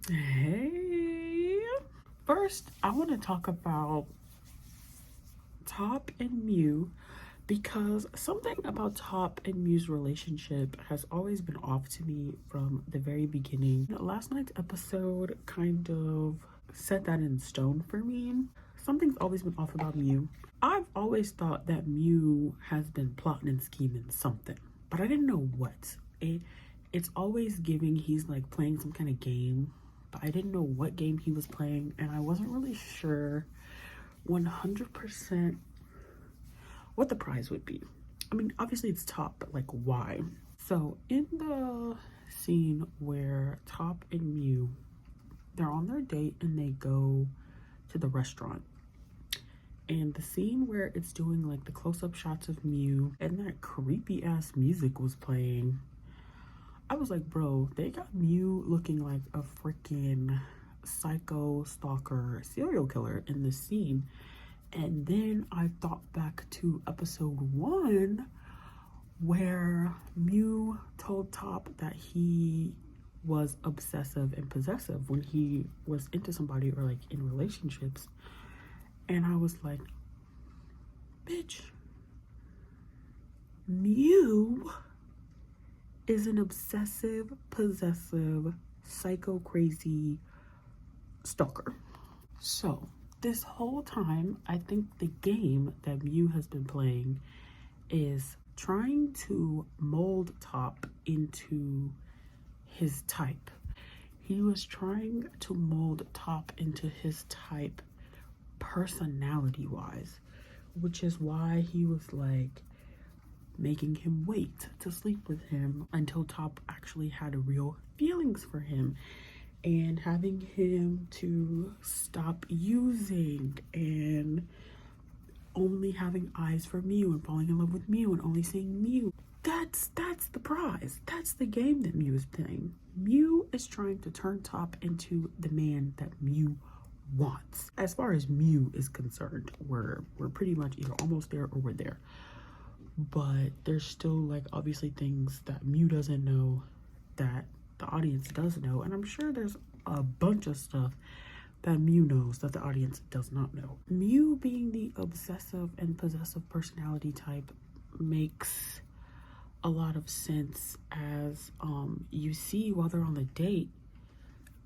Hey, first I want to talk about Top and Mew because something about Top and Mew's relationship has always been off to me from the very beginning. Last night's episode kind of set that in stone for me. Something's always been off about Mew. I've always thought that Mew has been plotting and scheming something, but I didn't know what. It's always giving he's like playing some kind of game, but I didn't know what game he was playing, and I wasn't really sure 100% what the prize would be. I mean, obviously it's Top, but like why? So in the scene where Top and Mew, they're on their date and they go to the restaurant, and the scene where it's doing like the close-up shots of Mew and that creepy ass music was playing, I was like, bro, they got Mew looking like a freaking psycho stalker serial killer in this scene. And then I thought back to episode 1 where Mew told Top that he was obsessive and possessive when he was into somebody or like in relationships. And I was like, bitch, Mew is an obsessive, possessive, psycho crazy stalker. So this whole time, I think the game that Mew has been playing is trying to mold Top into his type. He was trying to mold Top into his type personality wise, which is why he was like making him wait to sleep with him until Top actually had real feelings for him, and having him to stop using and only having eyes for Mew and falling in love with Mew and only seeing Mew. That's the prize. That's the game that Mew is playing. Mew is trying to turn Top into the man that Mew wants. As far as Mew is concerned, we're pretty much either almost there or we're there. But there's still like obviously things that Mew doesn't know that the audience does know, and I'm sure there's a bunch of stuff that Mew knows that the audience does not know. Mew being the obsessive and possessive personality type makes a lot of sense, as you see while they're on the date,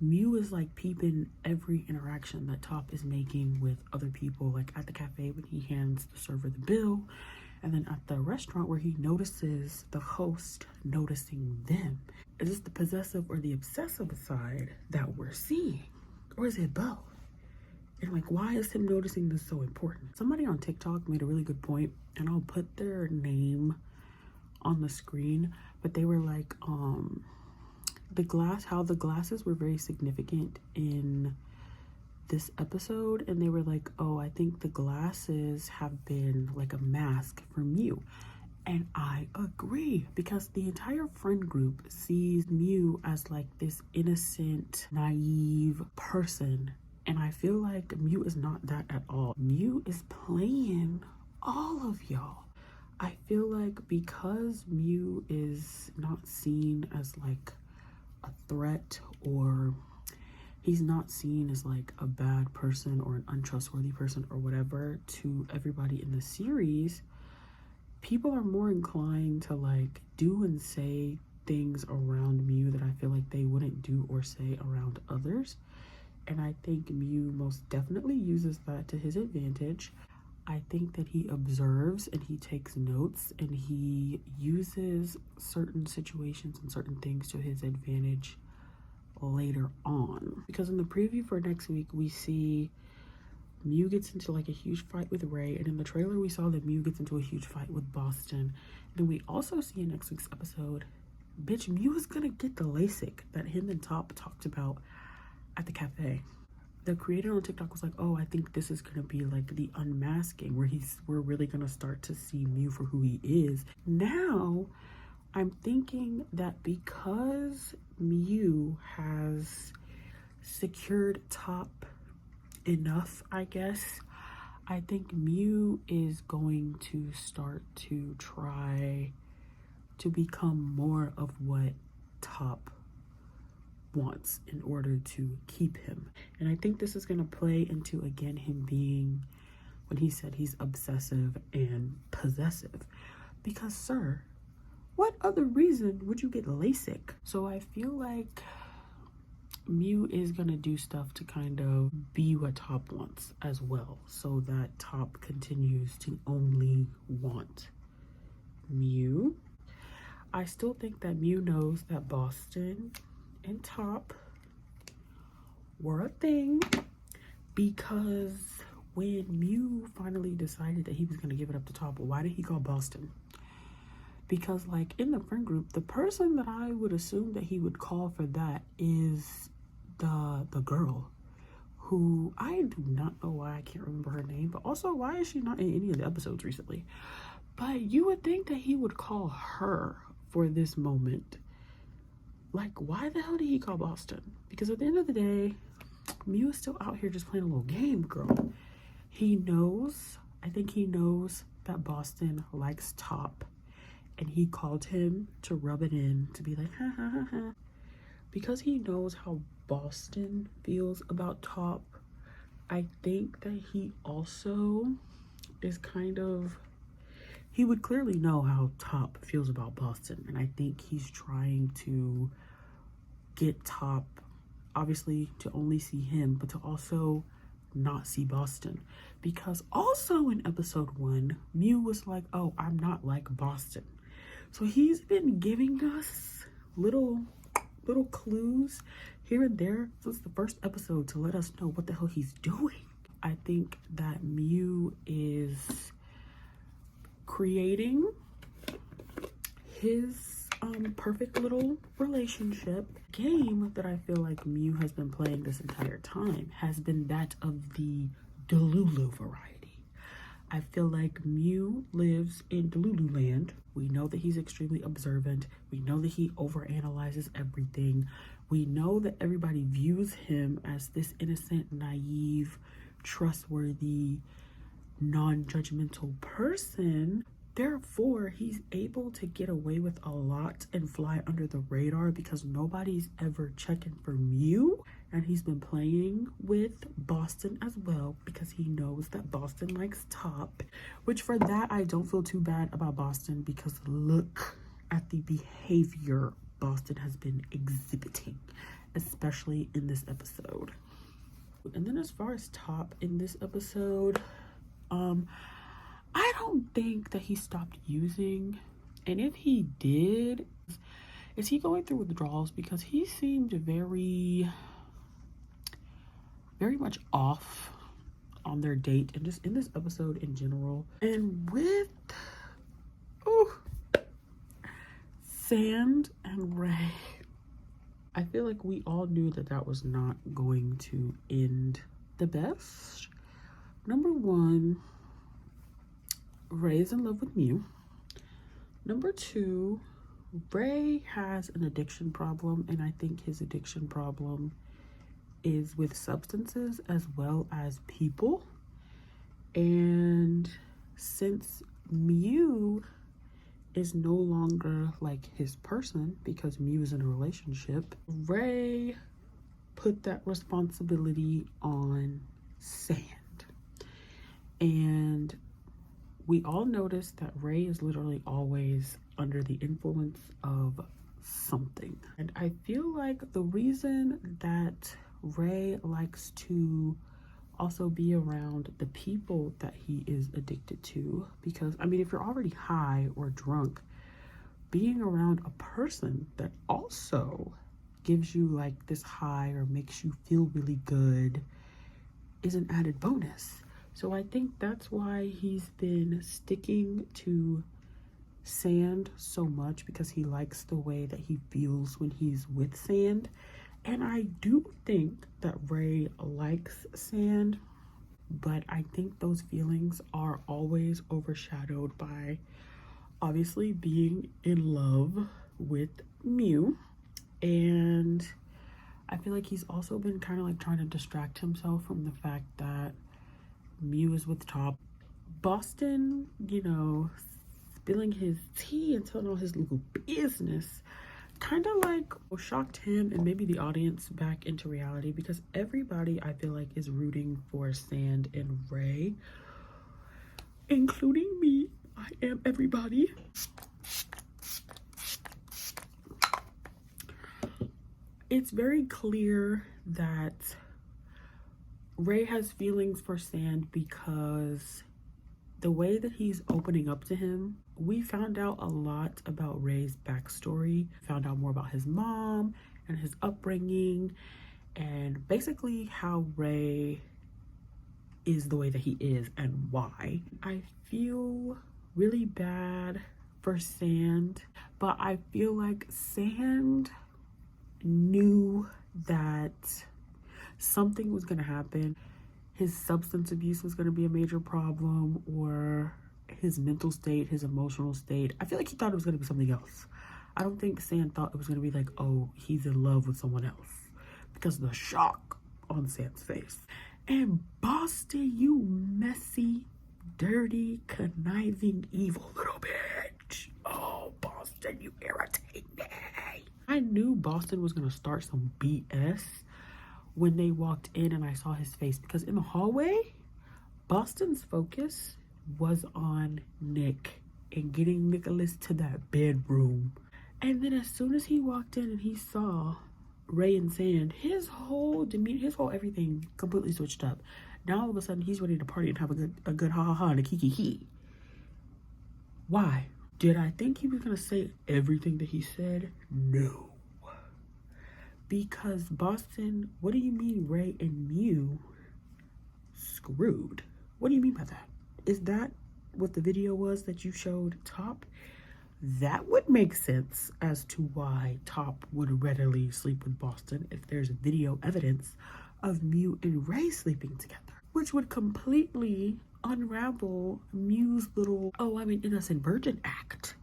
Mew is like peeping every interaction that Top is making with other people, like at the cafe when he hands the server the bill, and then at the restaurant where he notices the host noticing them. Is this the possessive or the obsessive side that we're seeing? Or is it both? And like, why is him noticing this so important? Somebody on TikTok made a really good point, and I'll put their name on the screen, but they were like, how the glasses were very significant in this episode, and they were like, oh, I think the glasses have been like a mask for Mew. And I agree, because the entire friend group sees Mew as like this innocent, naive person, and I feel like Mew is not that at all. Mew is playing all of y'all. I feel like because Mew is not seen as like a threat, or he's not seen as like a bad person or an untrustworthy person or whatever to everybody in the series, people are more inclined to like do and say things around Mew that I feel like they wouldn't do or say around others. And I think Mew most definitely uses that to his advantage. I think that he observes and he takes notes and he uses certain situations and certain things to his advantage later on. Because in the preview for next week, we see Mew gets into like a huge fight with Ray, and in the trailer we saw that Mew gets into a huge fight with Boston. Then we also see in next week's episode, bitch, Mew is gonna get the LASIK that him and Top talked about at the cafe. The creator on TikTok was like, oh, I think this is gonna be like the unmasking where we're really gonna start to see Mew for who he is. Now I'm thinking that because Mew has secured Top enough, I guess, I think Mew is going to start to try to become more of what Top wants in order to keep him. And I think this is going to play into, again, him being, when he said he's obsessive and possessive. Because, sir, what other reason would you get LASIK? So I feel like Mew is going to do stuff to kind of be what Top wants as well, so that Top continues to only want Mew. I still think that Mew knows that Boston and Top were a thing, because when Mew finally decided that he was going to give it up to Top, why did he call Boston? Because, like, in the friend group, the person that I would assume that he would call for that is the girl, who I do not know why I can't remember her name, but also why is she not in any of the episodes recently? But you would think that he would call her for this moment. Like, why the hell did he call Boston? Because at the end of the day, Mew is still out here just playing a little game, girl. He knows, I think he knows that Boston likes Top, and he called him to rub it in, to be like, ha ha ha ha. Because he knows how Boston feels about Top, I think that he also is kind of, he would clearly know how Top feels about Boston, and I think he's trying to get Top, obviously, to only see him, but to also not see Boston. Because also in episode 1, Mew was like, oh, I'm not like Boston. So he's been giving us little clues here and there since the first episode to let us know what the hell he's doing. I think that Mew is creating his perfect little relationship. Game that I feel like Mew has been playing this entire time has been that of the delulu variety. I feel like Mew lives in delulu land. We know that he's extremely observant. We know that he overanalyzes everything. We know that everybody views him as this innocent, naive, trustworthy, non-judgmental person. Therefore, he's able to get away with a lot and fly under the radar because nobody's ever checking for Mew. And he's been playing with Boston as well because he knows that Boston likes Top. Which, for that, I don't feel too bad about Boston, because look at the behavior Boston has been exhibiting, especially in this episode. And then as far as Top in this episode, I don't think that he stopped using, and if he did, is he going through withdrawals? Because he seemed very much off on their date and just in this episode in general. And with Sand and Ray, I feel like we all knew that that was not going to end the best. Number one, Ray is in love with Mew. Number two, Ray has an addiction problem, and I think his addiction problem is with substances as well as people. And since Mew is no longer like his person because Mew is in a relationship, Ray put that responsibility on Sand. And we all noticed that Ray is literally always under the influence of something. And I feel like the reason that Ray likes to also be around the people that he is addicted to, because I mean, if you're already high or drunk, being around a person that also gives you like this high or makes you feel really good is an added bonus. So I think that's why he's been sticking to Sand so much, because he likes the way that he feels when he's with Sand. And I do think that Ray likes Sand, but I think those feelings are always overshadowed by obviously being in love with Mew. And I feel like he's also been kind of like trying to distract himself from the fact that Mew is with Top. Boston, you know, spilling his tea and telling all his legal business kind of like shocked him and maybe the audience back into reality, because everybody I feel like is rooting for Sand and Ray, including me. I am everybody. It's very clear that Ray has feelings for Sand because the way that he's opening up to him, we found out a lot about Ray's backstory, found out more about his mom and his upbringing, and basically how Ray is the way that he is and why. I feel really bad for Sand, but I feel like Sand knew that something was going to happen. His substance abuse was going to be a major problem, or his mental state, his emotional state. I feel like he thought it was going to be something else. I don't think Sand thought it was going to be like, oh, he's in love with someone else, because of the shock on Sand's face. And Boston, you messy, dirty, conniving, evil little bitch. Oh, Boston, you irritate me. I knew Boston was going to start some BS when they walked in and I saw his face, because in the hallway, Boston's focus was on Nick and getting Nicholas to that bedroom. And then as soon as he walked in and he saw Ray and Sand, his whole demeanor, his whole everything completely switched up. Now all of a sudden he's ready to party and have a good ha ha ha and a kiki ki. Why? Did I think he was gonna say everything that he said? No. Because Boston, what do you mean Ray and Mew screwed? What do you mean by that? Is that what the video was that you showed Top? That would make sense as to why Top would readily sleep with Boston if there's video evidence of Mew and Ray sleeping together, which would completely unravel Mew's little, oh, I'm an innocent virgin act.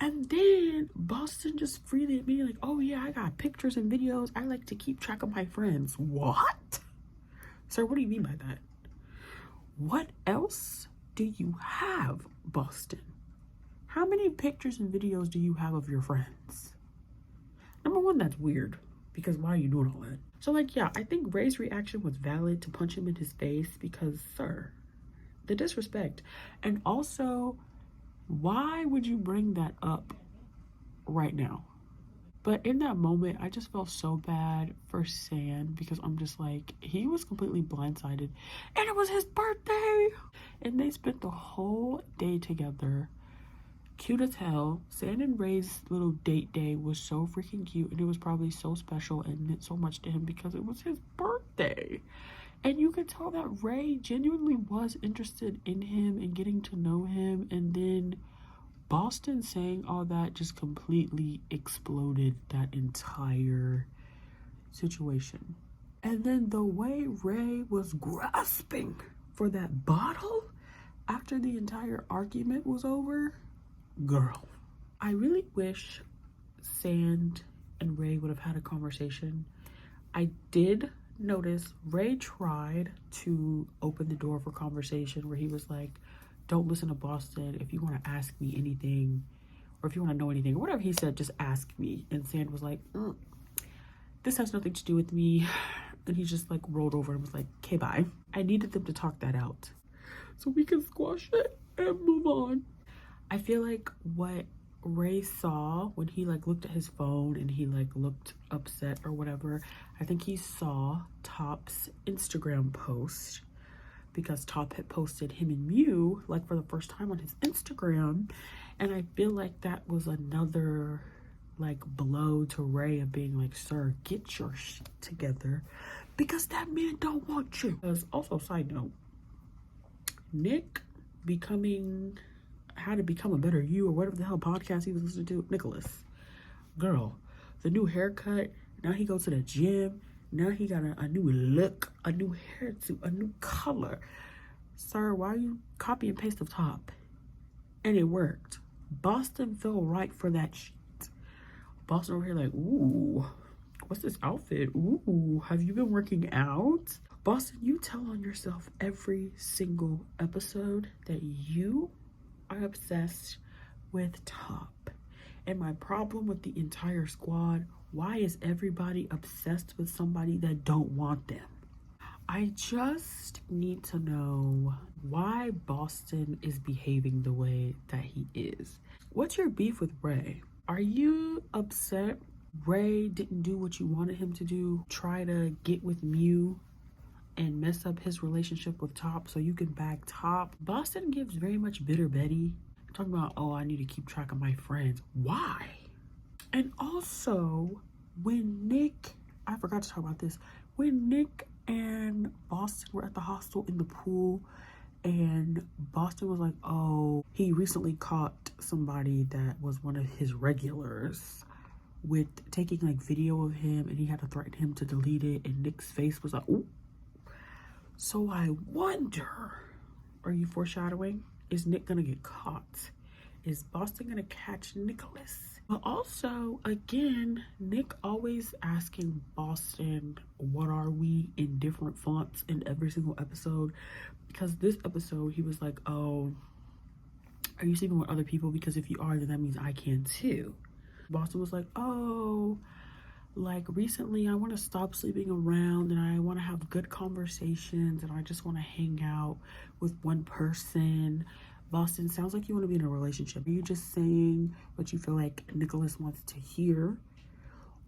And then Boston just freely admitted, like, oh yeah, I got pictures and videos. I like to keep track of my friends. What? Sir, what do you mean by that? What else do you have, Boston? How many pictures and videos do you have of your friends? Number one, that's weird, because why are you doing all that? So like, yeah, I think Ray's reaction was valid to punch him in his face, because, sir, the disrespect. And also, why would you bring that up right now? But in that moment, I just felt so bad for Sand, because I'm just like, he was completely blindsided. And it was his birthday! And they spent the whole day together. Cute as hell. Sand and Ray's little date day was so freaking cute. And it was probably so special and meant so much to him because it was his birthday. And you could tell that Ray genuinely was interested in him and getting to know him. And then Boston saying all that just completely exploded that entire situation. And then the way Ray was grasping for that bottle after the entire argument was over, girl. I really wish Sand and Ray would have had a conversation. I did notice Ray tried to open the door for conversation, where he was like, don't listen to Boston. If you want to ask me anything, or if you want to know anything, or whatever he said, just ask me. And Sand was like, this has nothing to do with me. And he just like rolled over and was like, okay, bye. I needed them to talk that out so we can squash it and move on. I feel like what Ray saw when he like looked at his phone and he like looked upset or whatever, I think he saw Top's Instagram post, because Top had posted him and Mew like for the first time on his Instagram. And I feel like that was another like blow to Ray of being like, sir, get your shit together, because that man don't want you. Because also, side note, Nick becoming How to Become a Better You, or whatever the hell podcast he was listening to, Nicholas, girl, the new haircut, now he goes to the gym, now he got a new look, a new hairdo, a new color. Sir, why are you copy and paste of Top? And it worked. Boston fell right for that shit. Boston over here like, ooh, what's this outfit? Ooh, have you been working out? Boston, you tell on yourself every single episode that you are obsessed with Top. And my problem with the entire squad, why is everybody obsessed with somebody that don't want them? I just need to know why Boston is behaving the way that he is. What's your beef with Ray? Are you upset Ray didn't do what you wanted him to do? Try to get with Mew and mess up his relationship with Top so you can bag Top? Boston gives very much bitter Betty. Talking about, oh, I need to keep track of my friends. Why? And also, when Nick, I forgot to talk about this, when Nick and Boston were at the hostel in the pool, and Boston was like, oh, he recently caught somebody that was one of his regulars with taking like video of him, and he had to threaten him to delete it, and Nick's face was like, ooh. So I wonder, are you foreshadowing? Is Nick gonna get caught? Is Boston gonna catch Nicholas? But also, again, Nick always asking Boston, what are we, in different fonts in every single episode. Because this episode, he was like, oh, are you sleeping with other people? Because if you are, then that means I can too. Boston was like, oh, like recently I want to stop sleeping around and I want to have good conversations and I just want to hang out with one person. Boston, sounds like you want to be in a relationship. Are you just saying what you feel like Nicholas wants to hear?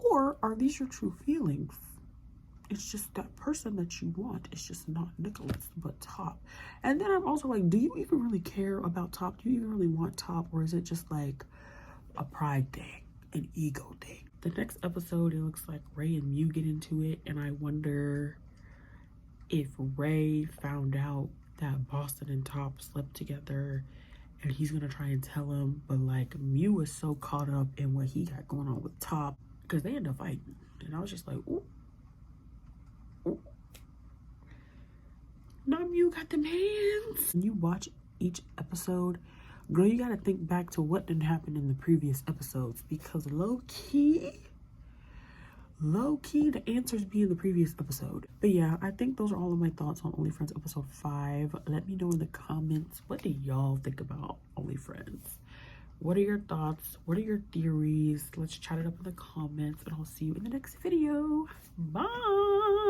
Or are these your true feelings? It's just that person that you want. It's just not Nicholas, but Top. And then I'm also like, do you even really care about Top? Do you even really want Top? Or is it just like a pride thing, an ego thing? The next episode, it looks like Ray and Mew get into it. And I wonder if Ray found out that Boston and Top slept together and he's gonna try and tell him. But like, Mew is so caught up in what he got going on with Top because they end up fighting. And I was just like, ooh. Now you got them hands. When you watch each episode, girl, you gotta think back to what didn't happen in the previous episodes, because low-key, the answers be in the previous episode. But yeah, I think those are all of my thoughts on Only Friends episode 5. Let me know in the comments, what do y'all think about Only Friends? What are your thoughts? What are your theories? Let's chat it up in the comments, and I'll see you in the next video. Bye.